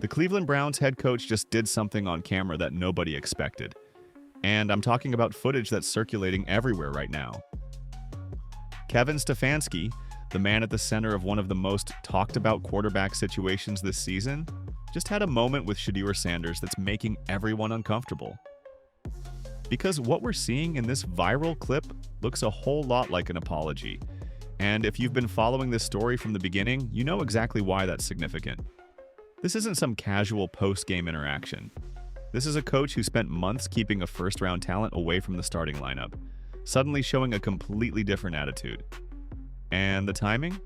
The Cleveland Browns head coach just did something on camera that nobody expected. And I'm talking about footage that's circulating everywhere right now. Kevin Stefanski, the man at the center of one of the most talked about quarterback situations this season, just had a moment with Shedeur Sanders that's making everyone uncomfortable. Because what we're seeing in this viral clip looks a whole lot like an apology. And if you've been following this story from the beginning, you know exactly why that's significant. This isn't some casual post-game interaction. This is a coach who spent months keeping a first-round talent away from the starting lineup, suddenly showing a completely different attitude. And the timing?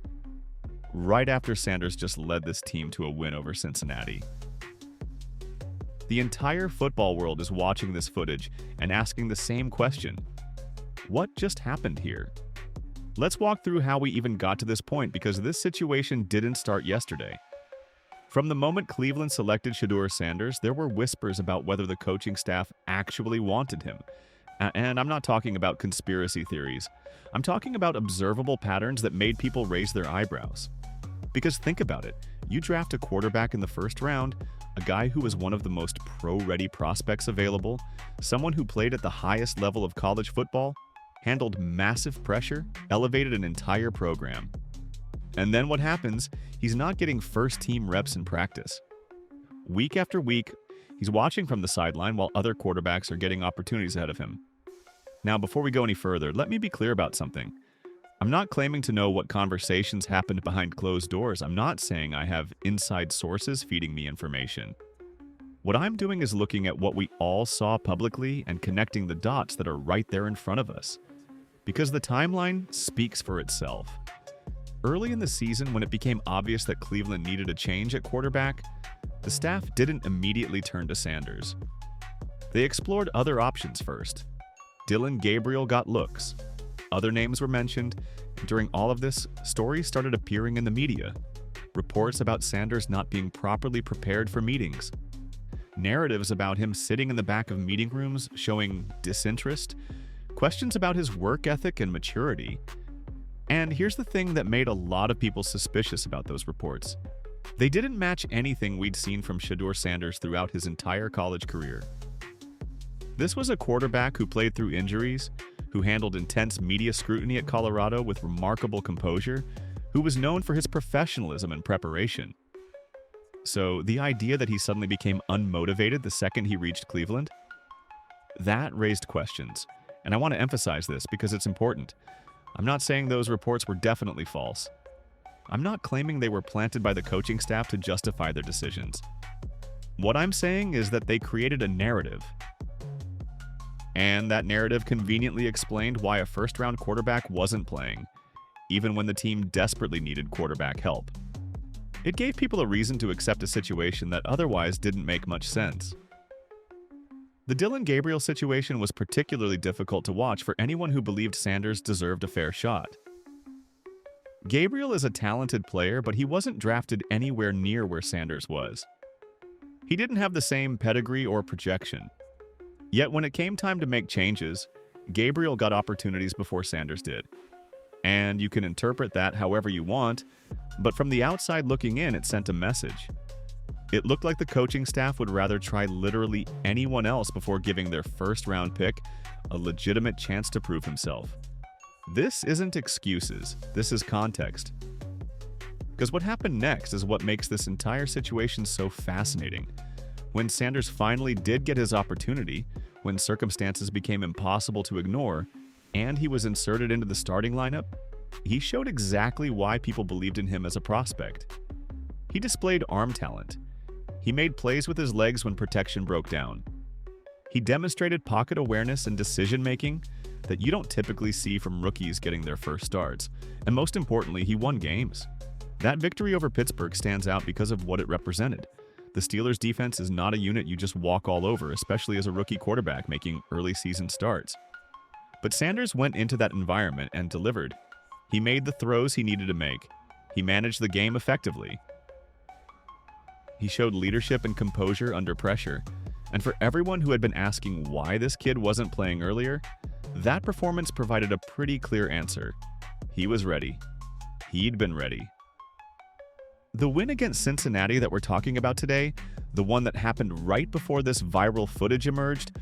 Right after Sanders just led this team to a win over Cincinnati. The entire football world is watching this footage and asking the same question. What just happened here? Let's walk through how we even got to this point, because this situation didn't start yesterday. From the moment Cleveland selected Shedeur Sanders, there were whispers about whether the coaching staff actually wanted him. And I'm not talking about conspiracy theories. I'm talking about observable patterns that made people raise their eyebrows. Because think about it, you draft a quarterback in the first round, a guy who was one of the most pro-ready prospects available, someone who played at the highest level of college football, handled massive pressure, elevated an entire program. And then what happens? He's not getting first-team reps in practice. Week after week, he's watching from the sideline while other quarterbacks are getting opportunities ahead of him. Now, before we go any further, let me be clear about something. I'm not claiming to know what conversations happened behind closed doors. I'm not saying I have inside sources feeding me information. What I'm doing is looking at what we all saw publicly and connecting the dots that are right there in front of us. Because the timeline speaks for itself. Early in the season, when it became obvious that Cleveland needed a change at quarterback, the staff didn't immediately turn to Sanders. They explored other options first. Dillon Gabriel got looks. Other names were mentioned, and during all of this, stories started appearing in the media. Reports about Sanders not being properly prepared for meetings. Narratives about him sitting in the back of meeting rooms showing disinterest. Questions about his work ethic and maturity. And here's the thing that made a lot of people suspicious about those reports. They didn't match anything we'd seen from Shedeur Sanders throughout his entire college career. This was a quarterback who played through injuries, who handled intense media scrutiny at Colorado with remarkable composure, who was known for his professionalism and preparation. So the idea that he suddenly became unmotivated the second he reached Cleveland? That raised questions. And I want to emphasize this because it's important. I'm not saying those reports were definitely false. I'm not claiming they were planted by the coaching staff to justify their decisions. What I'm saying is that they created a narrative. And that narrative conveniently explained why a first-round quarterback wasn't playing, even when the team desperately needed quarterback help. It gave people a reason to accept a situation that otherwise didn't make much sense. The Dillon Gabriel situation was particularly difficult to watch for anyone who believed Sanders deserved a fair shot. Gabriel is a talented player, but he wasn't drafted anywhere near where Sanders was. He didn't have the same pedigree or projection. Yet when it came time to make changes, Gabriel got opportunities before Sanders did. And you can interpret that however you want, but from the outside looking in, it sent a message. It looked like the coaching staff would rather try literally anyone else before giving their first-round pick a legitimate chance to prove himself. This isn't excuses, this is context. Because what happened next is what makes this entire situation so fascinating. When Sanders finally did get his opportunity, when circumstances became impossible to ignore, and he was inserted into the starting lineup, he showed exactly why people believed in him as a prospect. He displayed arm talent. He made plays with his legs when protection broke down. He demonstrated pocket awareness and decision-making that you don't typically see from rookies getting their first starts. And most importantly, he won games. That victory over Pittsburgh stands out because of what it represented. The Steelers' defense is not a unit you just walk all over, especially as a rookie quarterback making early season starts. But Sanders went into that environment and delivered. He made the throws he needed to make. He managed the game effectively. He showed leadership and composure under pressure. And for everyone who had been asking why this kid wasn't playing earlier, that performance provided a pretty clear answer. He was ready. He'd been ready. The win against Cincinnati that we're talking about today, the one that happened right before this viral footage emerged,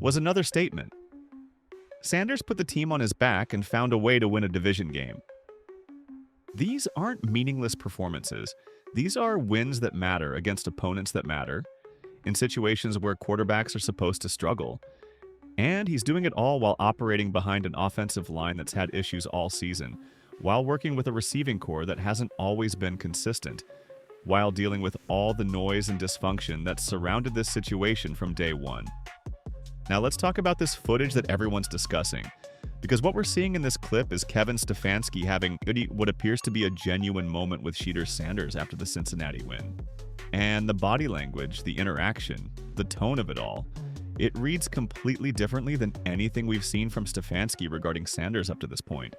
was another statement. Sanders put the team on his back and found a way to win a division game. These aren't meaningless performances. These are wins that matter against opponents that matter, in situations where quarterbacks are supposed to struggle. And he's doing it all while operating behind an offensive line that's had issues all season, while working with a receiving core that hasn't always been consistent, while dealing with all the noise and dysfunction that surrounded this situation from day one. Now let's talk about this footage that everyone's discussing, because what we're seeing in this clip is Kevin Stefanski having what appears to be a genuine moment with Shedeur Sanders after the Cincinnati win. And the body language, the interaction, the tone of it all, it reads completely differently than anything we've seen from Stefanski regarding Sanders up to this point.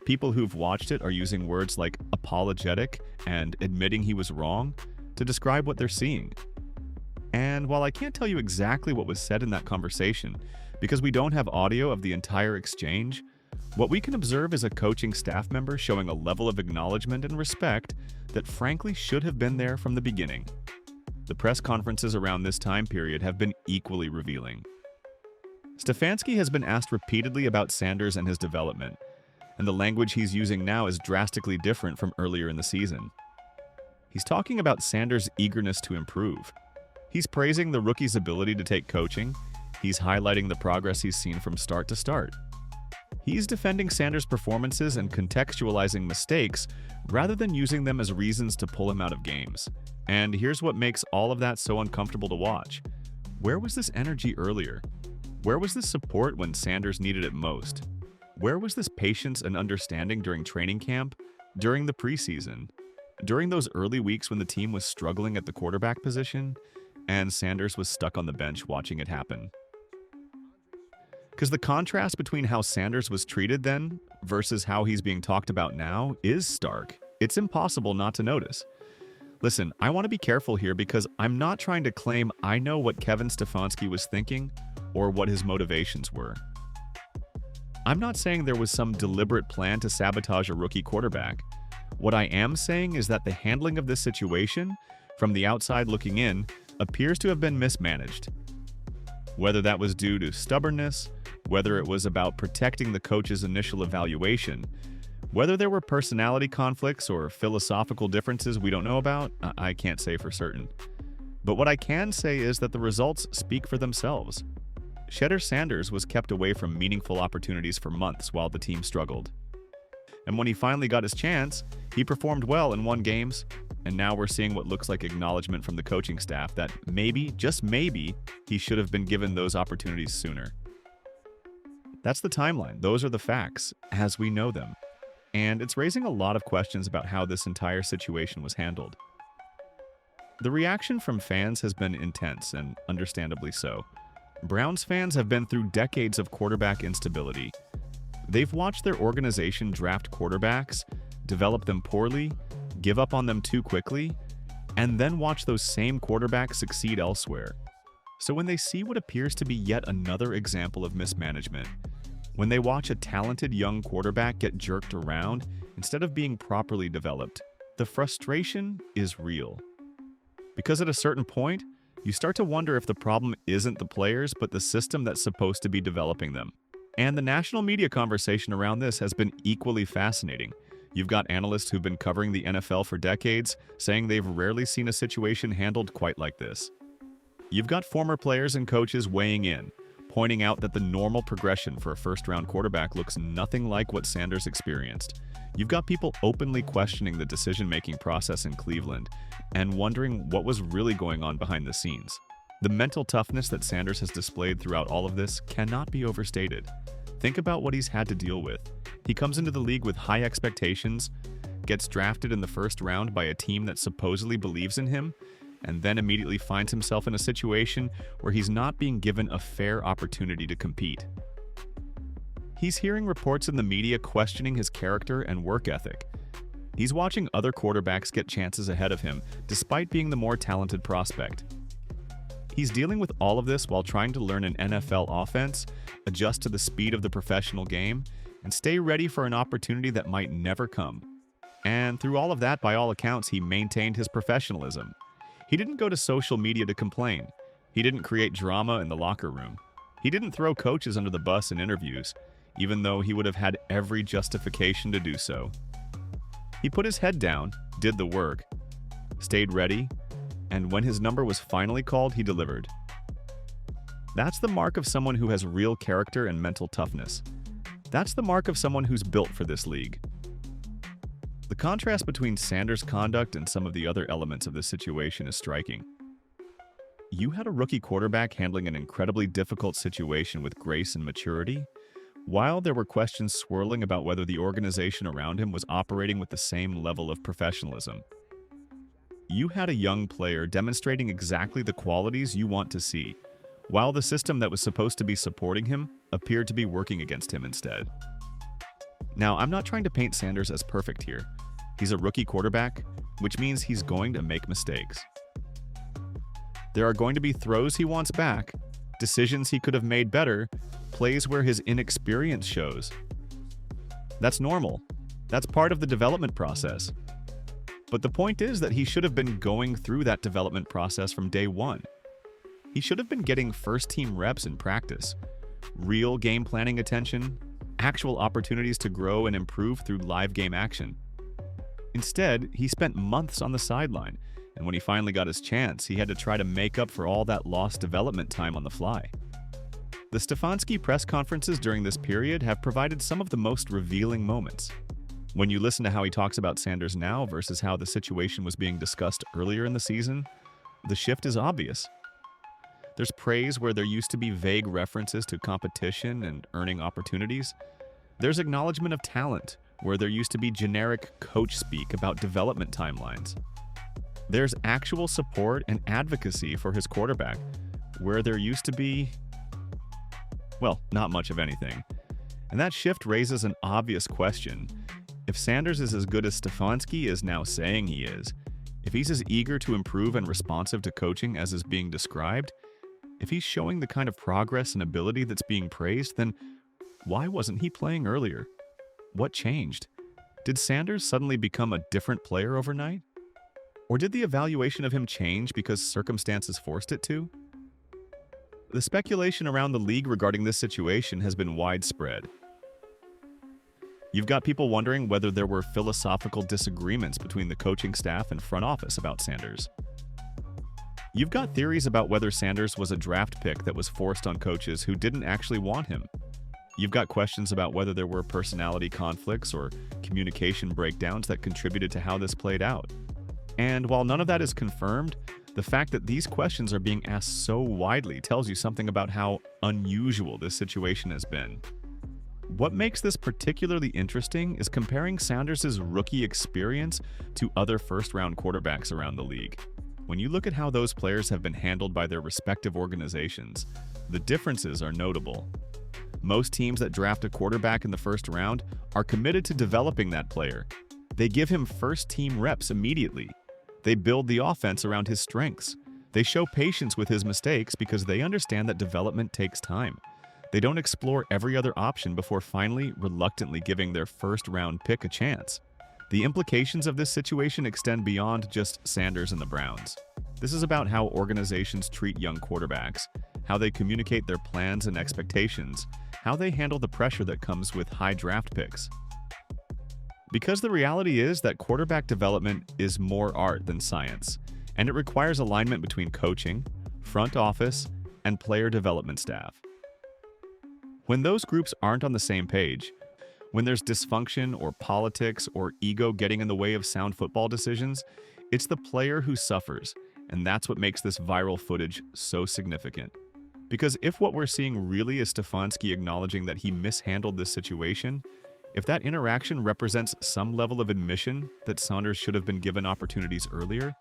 People who've watched it are using words like apologetic and admitting he was wrong to describe what they're seeing. And while I can't tell you exactly what was said in that conversation, because we don't have audio of the entire exchange, what we can observe is a coaching staff member showing a level of acknowledgement and respect that frankly should have been there from the beginning. The press conferences around this time period have been equally revealing. Stefanski has been asked repeatedly about Sanders and his development, and the language he's using now is drastically different from earlier in the season. He's talking about Sanders' eagerness to improve. He's praising the rookie's ability to take coaching. He's highlighting the progress he's seen from start to start. He's defending Sanders' performances and contextualizing mistakes rather than using them as reasons to pull him out of games. And here's what makes all of that so uncomfortable to watch. Where was this energy earlier? Where was this support when Sanders needed it most? Where was this patience and understanding during training camp, during the preseason, during those early weeks when the team was struggling at the quarterback position and Sanders was stuck on the bench watching it happen? Because the contrast between how Sanders was treated then versus how he's being talked about now is stark. It's impossible not to notice. Listen, I want to be careful here because I'm not trying to claim I know what Kevin Stefanski was thinking or what his motivations were. I'm not saying there was some deliberate plan to sabotage a rookie quarterback. What I am saying is that the handling of this situation, from the outside looking in, appears to have been mismanaged. Whether that was due to stubbornness, whether it was about protecting the coach's initial evaluation, whether there were personality conflicts or philosophical differences we don't know about, I can't say for certain. But what I can say is that the results speak for themselves. Shedeur Sanders was kept away from meaningful opportunities for months while the team struggled. And when he finally got his chance, he performed well and won games, and now we're seeing what looks like acknowledgement from the coaching staff that maybe, just maybe, he should have been given those opportunities sooner. That's the timeline. Those are the facts, as we know them. And it's raising a lot of questions about how this entire situation was handled. The reaction from fans has been intense, and understandably so. Browns fans have been through decades of quarterback instability. They've watched their organization draft quarterbacks, develop them poorly, give up on them too quickly, and then watch those same quarterbacks succeed elsewhere. So when they see what appears to be yet another example of mismanagement, when they watch a talented young quarterback get jerked around instead of being properly developed, the frustration is real. Because at a certain point, you start to wonder if the problem isn't the players, but the system that's supposed to be developing them. And the national media conversation around this has been equally fascinating. You've got analysts who've been covering the NFL for decades saying they've rarely seen a situation handled quite like this. You've got former players and coaches weighing in, pointing out that the normal progression for a first-round quarterback looks nothing like what Sanders experienced. You've got people openly questioning the decision-making process in Cleveland and wondering what was really going on behind the scenes. The mental toughness that Sanders has displayed throughout all of this cannot be overstated. Think about what he's had to deal with. He comes into the league with high expectations, gets drafted in the first round by a team that supposedly believes in him, and then immediately finds himself in a situation where he's not being given a fair opportunity to compete. He's hearing reports in the media questioning his character and work ethic. He's watching other quarterbacks get chances ahead of him, despite being the more talented prospect. He's dealing with all of this while trying to learn an NFL offense, adjust to the speed of the professional game, and stay ready for an opportunity that might never come. And through all of that, by all accounts, he maintained his professionalism. He didn't go to social media to complain. He didn't create drama in the locker room. He didn't throw coaches under the bus in interviews, even though he would have had every justification to do so. He put his head down, did the work, stayed ready, and when his number was finally called, he delivered. That's the mark of someone who has real character and mental toughness. That's the mark of someone who's built for this league. The contrast between Sanders' conduct and some of the other elements of this situation is striking. You had a rookie quarterback handling an incredibly difficult situation with grace and maturity, while there were questions swirling about whether the organization around him was operating with the same level of professionalism. You had a young player demonstrating exactly the qualities you want to see, while the system that was supposed to be supporting him appeared to be working against him instead. Now, I'm not trying to paint Sanders as perfect here. He's a rookie quarterback, which means he's going to make mistakes. There are going to be throws he wants back, decisions he could have made better, plays where his inexperience shows. That's normal. That's part of the development process. But the point is that he should have been going through that development process from day one. He should have been getting first-team reps in practice, real game planning attention, actual opportunities to grow and improve through live game action. Instead, he spent months on the sideline, and when he finally got his chance, he had to try to make up for all that lost development time on the fly. The Stefanski press conferences during this period have provided some of the most revealing moments. When you listen to how he talks about Sanders now versus how the situation was being discussed earlier in the season, the shift is obvious. There's praise where there used to be vague references to competition and earning opportunities. There's acknowledgement of talent where there used to be generic coach speak about development timelines. There's actual support and advocacy for his quarterback where there used to be, well, not much of anything. And that shift raises an obvious question. If Sanders is as good as Stefanski is now saying he is, if he's as eager to improve and responsive to coaching as is being described, if he's showing the kind of progress and ability that's being praised, then why wasn't he playing earlier? What changed? Did Sanders suddenly become a different player overnight? Or did the evaluation of him change because circumstances forced it to? The speculation around the league regarding this situation has been widespread. You've got people wondering whether there were philosophical disagreements between the coaching staff and front office about Sanders. You've got theories about whether Sanders was a draft pick that was forced on coaches who didn't actually want him. You've got questions about whether there were personality conflicts or communication breakdowns that contributed to how this played out. And while none of that is confirmed, the fact that these questions are being asked so widely tells you something about how unusual this situation has been. What makes this particularly interesting is comparing Sanders' rookie experience to other first-round quarterbacks around the league. When you look at how those players have been handled by their respective organizations, the differences are notable. Most teams that draft a quarterback in the first round are committed to developing that player. They give him first-team reps immediately. They build the offense around his strengths. They show patience with his mistakes because they understand that development takes time. They don't explore every other option before finally, reluctantly giving their first-round pick a chance. The implications of this situation extend beyond just Sanders and the Browns. This is about how organizations treat young quarterbacks, how they communicate their plans and expectations, how they handle the pressure that comes with high draft picks. Because the reality is that quarterback development is more art than science, and it requires alignment between coaching, front office, and player development staff. When those groups aren't on the same page, when there's dysfunction or politics or ego getting in the way of sound football decisions, it's the player who suffers, and that's what makes this viral footage so significant. Because if what we're seeing really is Stefanski acknowledging that he mishandled this situation, if that interaction represents some level of admission that Sanders should have been given opportunities earlier,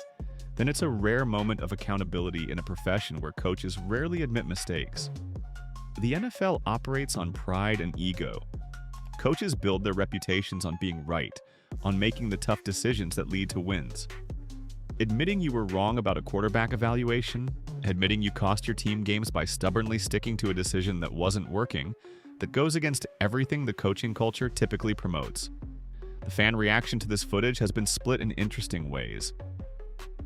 then it's a rare moment of accountability in a profession where coaches rarely admit mistakes. The NFL operates on pride and ego. Coaches build their reputations on being right, on making the tough decisions that lead to wins. Admitting you were wrong about a quarterback evaluation, admitting you cost your team games by stubbornly sticking to a decision that wasn't working, that goes against everything the coaching culture typically promotes. The fan reaction to this footage has been split in interesting ways.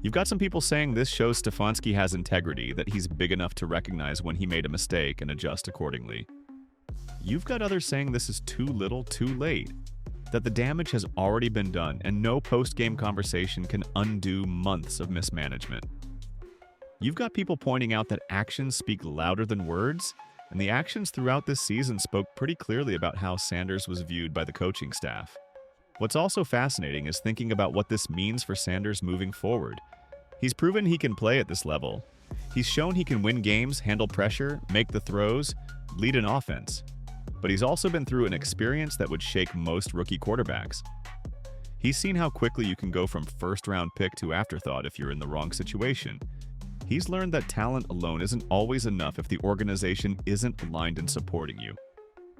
You've got some people saying this shows Stefanski has integrity, that he's big enough to recognize when he made a mistake and adjust accordingly. You've got others saying this is too little, too late, that the damage has already been done and no post-game conversation can undo months of mismanagement. You've got people pointing out that actions speak louder than words, and the actions throughout this season spoke pretty clearly about how Sanders was viewed by the coaching staff. What's also fascinating is thinking about what this means for Sanders moving forward. He's proven he can play at this level. He's shown he can win games, handle pressure, make the throws, lead an offense. But he's also been through an experience that would shake most rookie quarterbacks. He's seen how quickly you can go from first-round pick to afterthought if you're in the wrong situation. He's learned that talent alone isn't always enough if the organization isn't aligned in supporting you.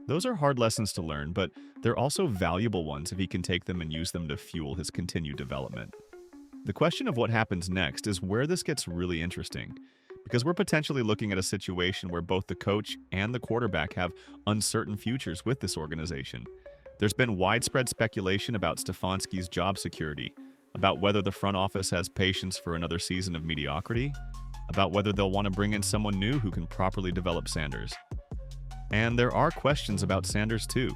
Those are hard lessons to learn, but they're also valuable ones if he can take them and use them to fuel his continued development. The question of what happens next is where this gets really interesting, because we're potentially looking at a situation where both the coach and the quarterback have uncertain futures with this organization. There's been widespread speculation about Stefanski's job security, about whether the front office has patience for another season of mediocrity, about whether they'll want to bring in someone new who can properly develop Sanders. And there are questions about Sanders too,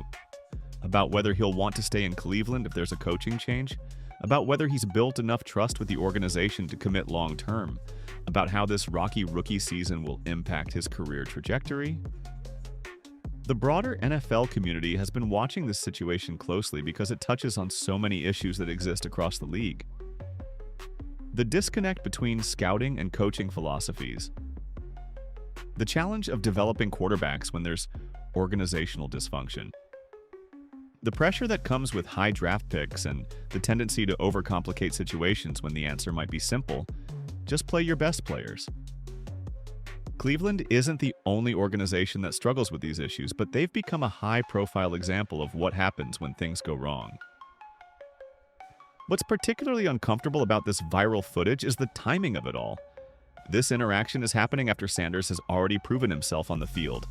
about whether he'll want to stay in Cleveland if there's a coaching change, about whether he's built enough trust with the organization to commit long-term, about how this rocky rookie season will impact his career trajectory. The broader NFL community has been watching this situation closely because it touches on so many issues that exist across the league. The disconnect between scouting and coaching philosophies. The challenge of developing quarterbacks when there's organizational dysfunction. The pressure that comes with high draft picks and the tendency to overcomplicate situations when the answer might be simple: just play your best players. Cleveland isn't the only organization that struggles with these issues, but they've become a high-profile example of what happens when things go wrong. What's particularly uncomfortable about this viral footage is the timing of it all. This interaction is happening after Sanders has already proven himself on the field,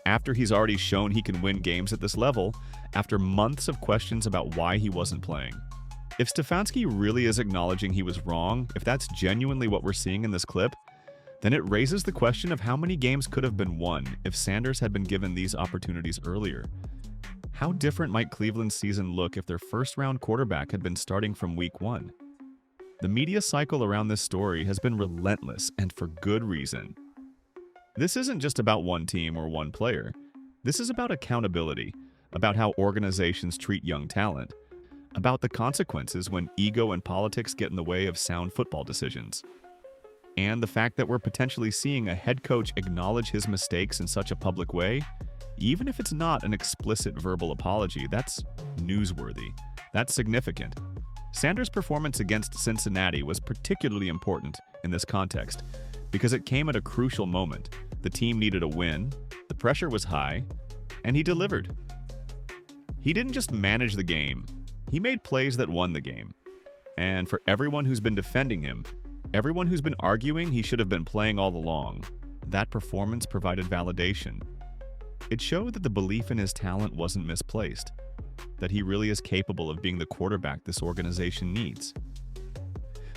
after he's already shown he can win games at this level, after months of questions about why he wasn't playing. If Stefanski really is acknowledging he was wrong, if that's genuinely what we're seeing in this clip, then it raises the question of how many games could have been won if Sanders had been given these opportunities earlier. How different might Cleveland's season look if their first-round quarterback had been starting from week 1? The media cycle around this story has been relentless, and for good reason. This isn't just about one team or one player. This is about accountability, about how organizations treat young talent, about the consequences when ego and politics get in the way of sound football decisions. And the fact that we're potentially seeing a head coach acknowledge his mistakes in such a public way, even if it's not an explicit verbal apology, that's newsworthy. That's significant. Sanders' performance against Cincinnati was particularly important in this context because it came at a crucial moment. The team needed a win, the pressure was high, and he delivered. He didn't just manage the game, he made plays that won the game. And for everyone who's been defending him, everyone who's been arguing he should have been playing all along, that performance provided validation. It showed that the belief in his talent wasn't misplaced, that he really is capable of being the quarterback this organization needs.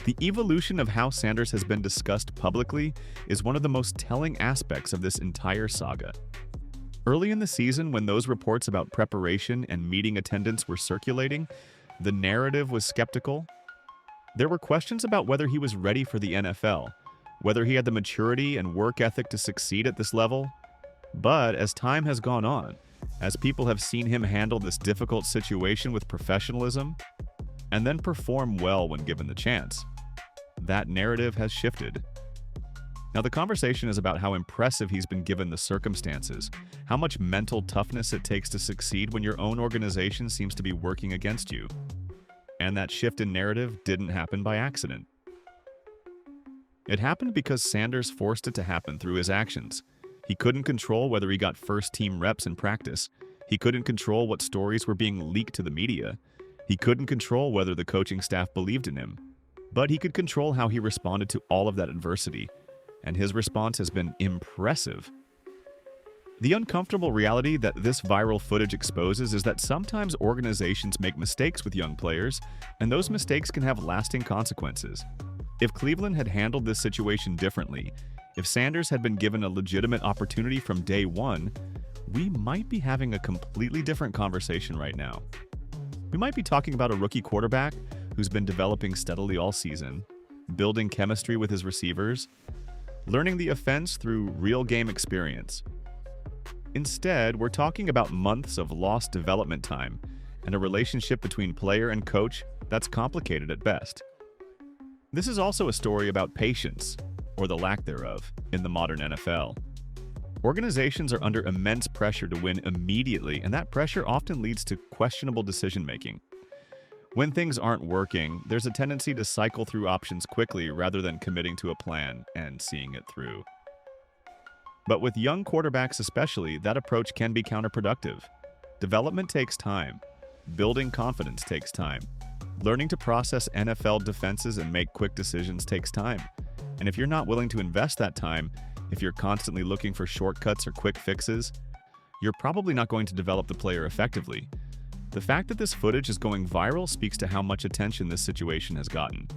The evolution of how Sanders has been discussed publicly is one of the most telling aspects of this entire saga. Early in the season, when those reports about preparation and meeting attendance were circulating, the narrative was skeptical. There were questions about whether he was ready for the NFL, whether he had the maturity and work ethic to succeed at this level. But as time has gone on, as people have seen him handle this difficult situation with professionalism and then perform well when given the chance, that narrative has shifted. Now, the conversation is about how impressive he's been given the circumstances, how much mental toughness it takes to succeed when your own organization seems to be working against you. And that shift in narrative didn't happen by accident. It happened because Sanders forced it to happen through his actions. He couldn't control whether he got first-team reps in practice. He couldn't control what stories were being leaked to the media. He couldn't control whether the coaching staff believed in him. But he could control how he responded to all of that adversity, and his response has been impressive. The uncomfortable reality that this viral footage exposes is that sometimes organizations make mistakes with young players, and those mistakes can have lasting consequences. If Cleveland had handled this situation differently, if Sanders had been given a legitimate opportunity from day one, we might be having a completely different conversation right now. We might be talking about a rookie quarterback who's been developing steadily all season, building chemistry with his receivers, learning the offense through real game experience. Instead, we're talking about months of lost development time and a relationship between player and coach that's complicated at best. This is also a story about patience, or the lack thereof, in the modern NFL. Organizations are under immense pressure to win immediately, and that pressure often leads to questionable decision-making. When things aren't working, there's a tendency to cycle through options quickly rather than committing to a plan and seeing it through. But with young quarterbacks especially, that approach can be counterproductive. Development takes time. Building confidence takes time. Learning to process NFL defenses and make quick decisions takes time. And if you're not willing to invest that time, if you're constantly looking for shortcuts or quick fixes, you're probably not going to develop the player effectively. The fact that this footage is going viral speaks to how much attention this situation has gotten.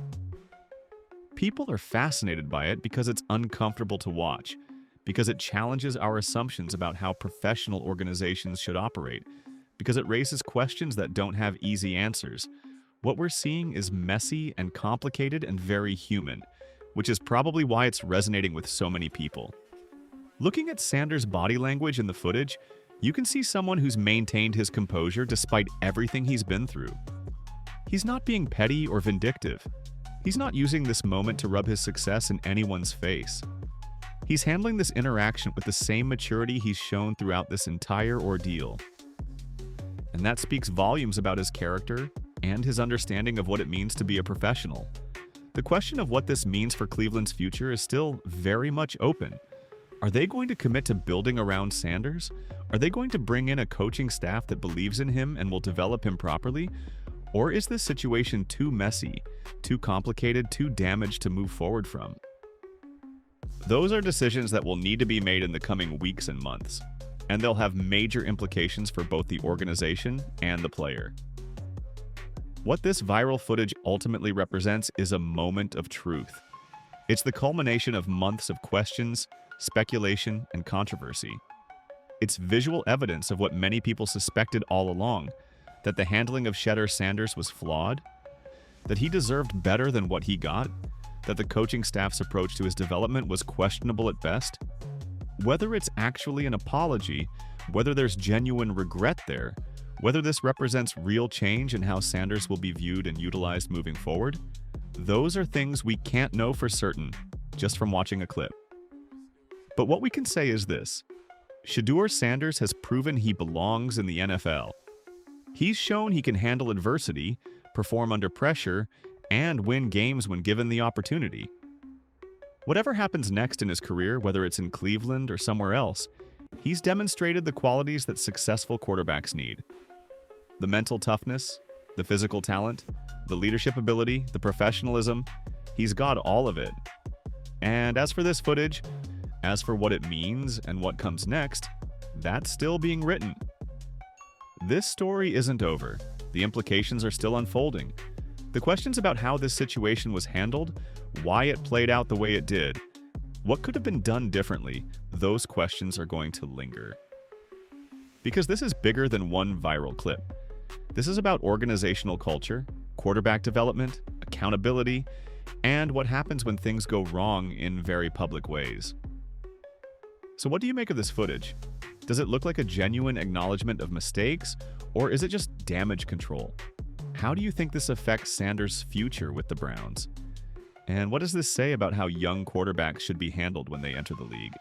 People are fascinated by it because it's uncomfortable to watch, because it challenges our assumptions about how professional organizations should operate, because it raises questions that don't have easy answers. What we're seeing is messy and complicated and very human, which is probably why it's resonating with so many people. Looking at Sanders' body language in the footage, you can see someone who's maintained his composure despite everything he's been through. He's not being petty or vindictive. He's not using this moment to rub his success in anyone's face. He's handling this interaction with the same maturity he's shown throughout this entire ordeal. And that speaks volumes about his character and his understanding of what it means to be a professional. The question of what this means for Cleveland's future is still very much open. Are they going to commit to building around Sanders? Are they going to bring in a coaching staff that believes in him and will develop him properly? Or is this situation too messy, too complicated, too damaged to move forward from? Those are decisions that will need to be made in the coming weeks and months, and they'll have major implications for both the organization and the player. What this viral footage ultimately represents is a moment of truth. It's the culmination of months of questions, speculation, and controversy. It's visual evidence of what many people suspected all along, that the handling of Shedeur Sanders was flawed, that he deserved better than what he got, that the coaching staff's approach to his development was questionable at best. Whether it's actually an apology, whether there's genuine regret there, whether this represents real change in how Sanders will be viewed and utilized moving forward, those are things we can't know for certain just from watching a clip. But what we can say is this: Shedeur Sanders has proven he belongs in the NFL. He's shown he can handle adversity, perform under pressure, and win games when given the opportunity. Whatever happens next in his career, whether it's in Cleveland or somewhere else, he's demonstrated the qualities that successful quarterbacks need. The mental toughness, the physical talent, the leadership ability, the professionalism, he's got all of it. And as for this footage, as for what it means and what comes next, that's still being written. This story isn't over. The implications are still unfolding. The questions about how this situation was handled, why it played out the way it did, what could have been done differently, those questions are going to linger. Because this is bigger than one viral clip. This is about organizational culture, quarterback development, accountability, and what happens when things go wrong in very public ways. So what do you make of this footage? Does it look like a genuine acknowledgement of mistakes, or is it just damage control? How do you think this affects Sanders' future with the Browns? And what does this say about how young quarterbacks should be handled when they enter the league?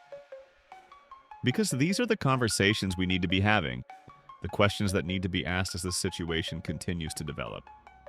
Because these are the conversations we need to be having, the questions that need to be asked as the situation continues to develop.